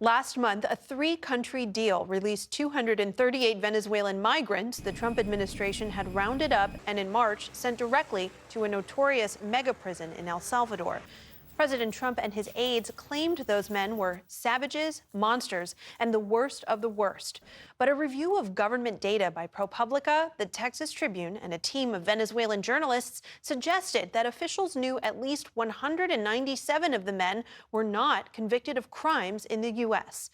Last month, a three-country deal released 238 Venezuelan migrants the Trump administration had rounded up and in March sent directly to a notorious mega prison in El Salvador. President Trump and his aides claimed those men were savages, monsters, and the worst of the worst. But a review of government data by ProPublica, the Texas Tribune, and a team of Venezuelan journalists suggested that officials knew at least 197 of the men were not convicted of crimes in the U.S.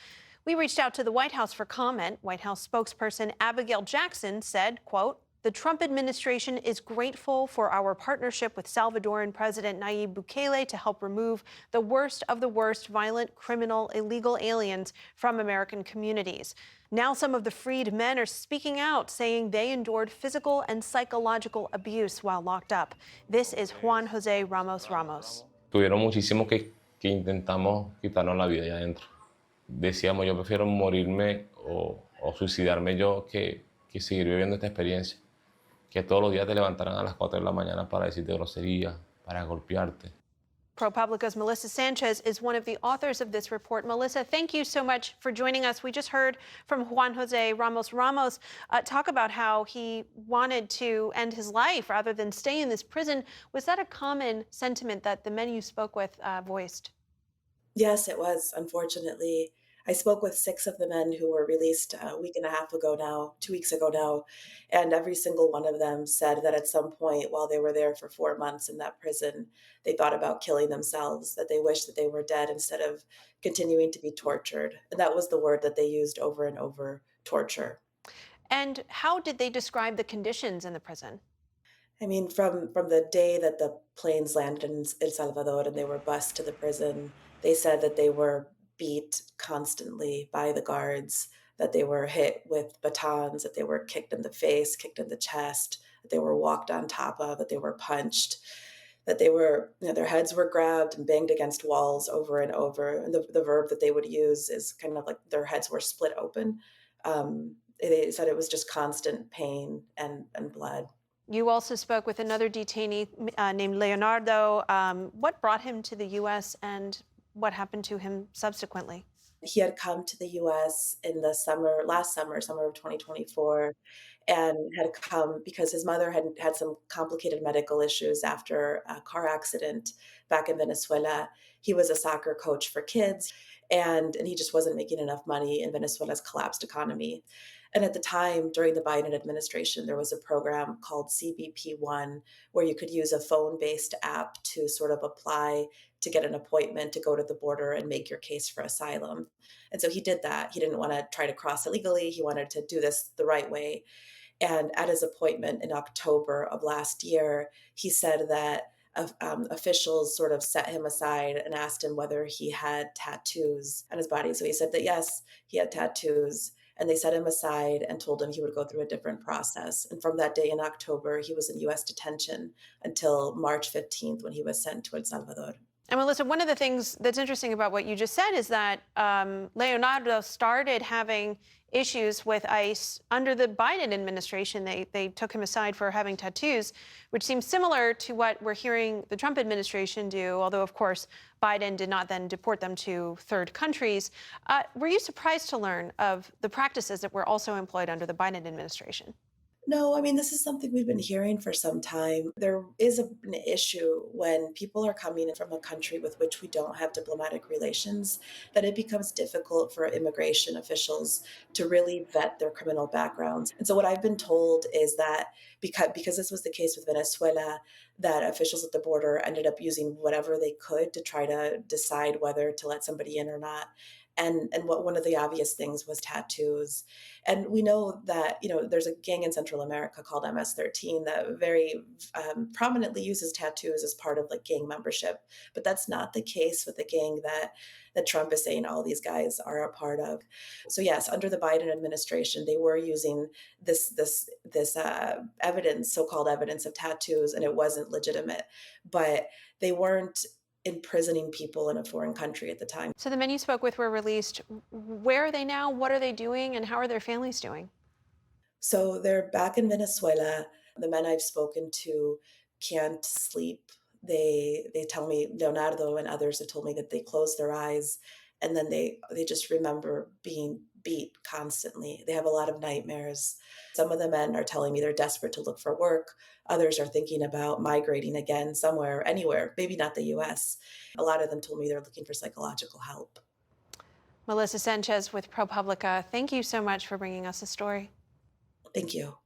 We reached out to the White House for comment. White House spokesperson Abigail Jackson said, quote, "The Trump administration is grateful for our partnership with Salvadoran President Nayib Bukele to help remove the worst of the worst violent, criminal, illegal aliens from American communities. Now some of the freed men are speaking out, saying they endured physical and psychological abuse while locked up." This is Juan Jose Ramos Ramos. Tuvieron muchísimo que intentamos quitarnos la vida allá adentro. Decíamos, yo prefiero morirme o suicidarme yo que seguir viviendo esta experiencia. Que todos los días te levantaran a las 4 de la mañana para decirte groserías, para golpearte. ProPublica's Melissa Sanchez is one of the authors of this report. Melissa, thank you so much for joining us. We just heard from Juan Jose Ramos Ramos talk about how he wanted to end his life rather than stay in this prison. Was that a common sentiment that the men you spoke with voiced? Yes, it was, unfortunately. I spoke with 6 of the men who were released a week and a half ago now, 2 weeks ago now, and every single one of them said that at some point while they were there for 4 months in that prison, they thought about killing themselves, that they wished that they were dead instead of continuing to be tortured. And that was the word that they used over and over, torture. And how did they describe the conditions in the prison? I mean, from the day that the planes landed in El Salvador and they were bused to the prison, they said that they were beat constantly by the guards, that they were hit with batons, that they were kicked in the face, kicked in the chest, that they were walked on top of, that they were punched, that they were, their heads were grabbed and banged against walls over and over. And the verb that they would use is kind of like their heads were split open. They said it was just constant pain and blood. You also spoke with another detainee named Leonardo. What brought him to the U.S. and what happened to him subsequently? He had come to the US in the summer, last summer, summer of 2024, and had come because his mother had had some complicated medical issues after a car accident back in Venezuela. He was a soccer coach for kids, and he just wasn't making enough money in Venezuela's collapsed economy. And at the time, during the Biden administration, there was a program called CBP One, where you could use a phone based app to sort of apply to get an appointment to go to the border and make your case for asylum. And so he did that. He didn't want to try to cross illegally. He wanted to do this the right way. And at his appointment in October of last year, he said that officials sort of set him aside and asked him whether he had tattoos on his body. So he said that yes, he had tattoos. And they set him aside and told him he would go through a different process. And from that day in October, he was in US detention until March 15th when he was sent to El Salvador. And Melissa, one of the things that's interesting about what you just said is that Leonardo started having issues with ICE under the Biden administration. They took him aside for having tattoos, which seems similar to what we're hearing the Trump administration do, although, of course, Biden did not then deport them to third countries. Were you surprised to learn of the practices that were also employed under the Biden administration? No, I mean, this is something we've been hearing for some time. There is an issue when people are coming in from a country with which we don't have diplomatic relations, that it becomes difficult for immigration officials to really vet their criminal backgrounds. And so, what I've been told is that because this was the case with Venezuela, that officials at the border ended up using whatever they could to try to decide whether to let somebody in or not. And what one of the obvious things was tattoos. And we know that, there's a gang in Central America called MS-13 that very prominently uses tattoos as part of like gang membership. But that's not the case with the gang that Trump is saying all these guys are a part of. So yes, under the Biden administration, they were using this evidence, so-called evidence of tattoos, and it wasn't legitimate. But they weren't imprisoning people in a foreign country at the time. So the men you spoke with were released. Where are they now? What are they doing? And how are their families doing? So they're back in Venezuela. The men I've spoken to can't sleep. They tell me, Leonardo and others have told me that they close their eyes and then they just remember being beat constantly. They have a lot of nightmares. Some of the men are telling me they're desperate to look for work. Others are thinking about migrating again somewhere, anywhere, maybe not the US. A lot of them told me they're looking for psychological help. Melissa Sanchez with ProPublica, thank you so much for bringing us the story. Thank you.